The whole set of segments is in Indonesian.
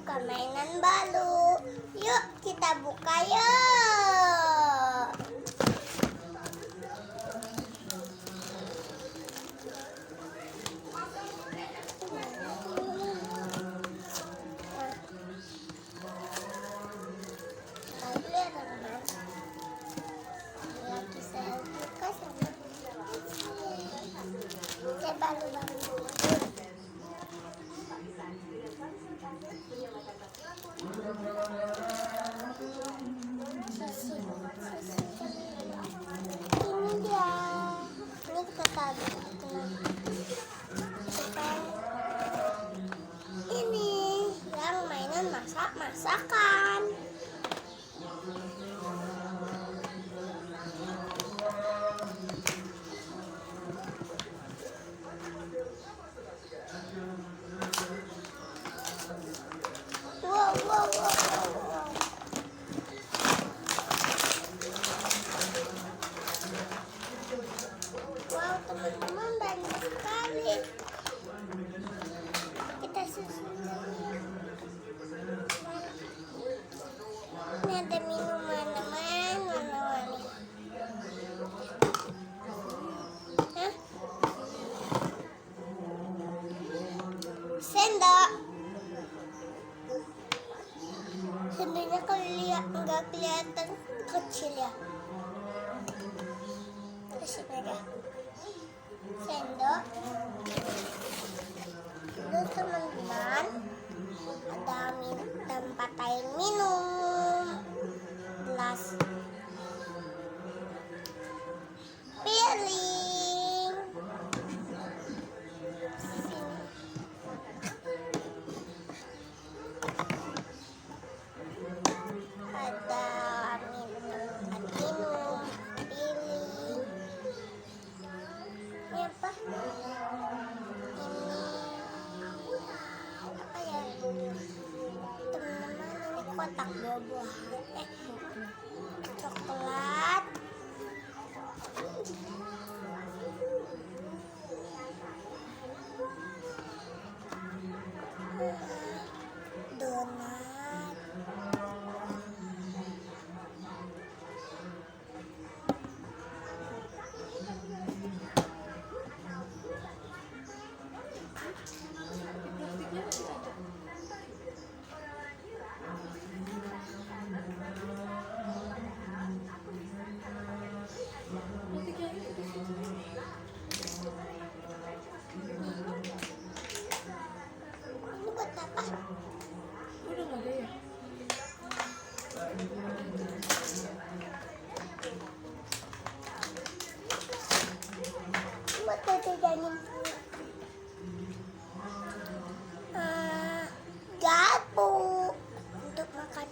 buka mainan baru. Yuk kita buka yuk. Ini dia. Ini kita taruh. Ini yang mainan masak-masakan. Wow. Wow, teman-teman, banyak sekali. Kita susun. Ini ada minuman warna-warni. Sendok. Sendoknya nggak kelihatan kecil ya. Kasih aja. Sendok. Terus teman-teman ada tempat air minum, gelas, piring. Ada minum, piring. Ini apa? Teman-teman, ini kotak buah-buahan, coklat, donat, ini buat apa? Udah nggak ada ya? Buat jajanin garpu untuk makan.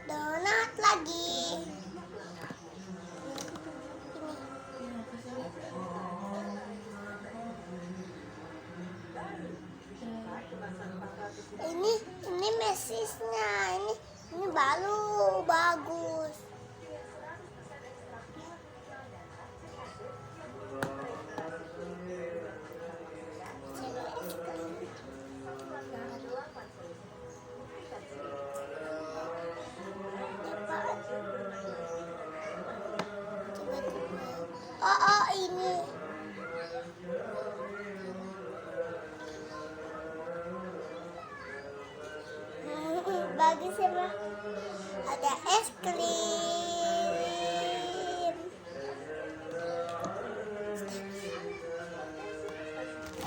Donat lagi. Ini mesisnya. Ini baru bagus. Oh ini. Bagus ya, Ma. Ada es krim.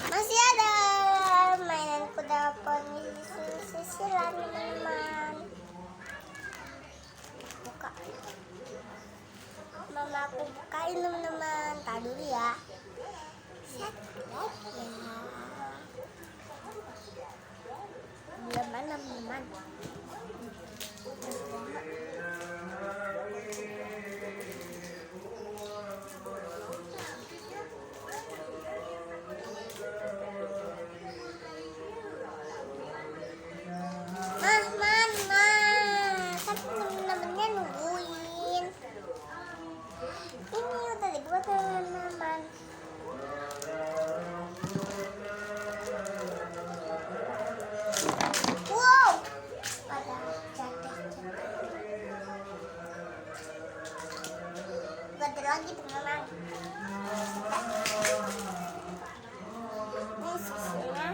Masih ada mainan kuda poni sisiran, teman-teman. Buka. Mama aku bukain, teman-teman. Tahan dulu ya. Set lagi ya. Belum mana, teman-teman. Mana? Kan temen-temennya nungguin. lagi teman-teman. Ini sisilnya,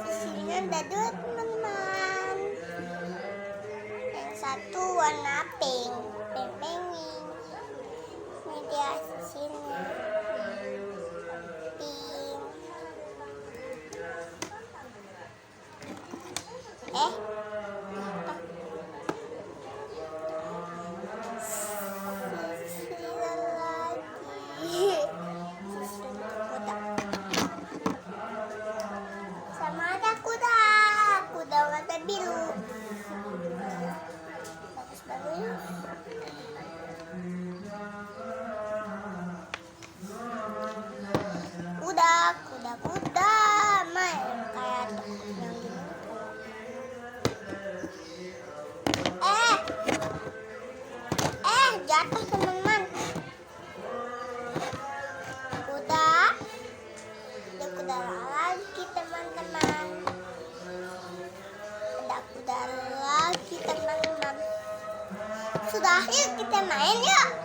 sisilnya ada dua teman-teman. Yang satu warna pink, pink. Ini dia sisilnya, pink. Sama ada kuda warna biru. Bagus. Kuda main kayak yang gini. Jatuh teman-teman. Kuda lagi teman-teman. Ada kuda lagi teman-teman. Sudah, yuk kita main yuk.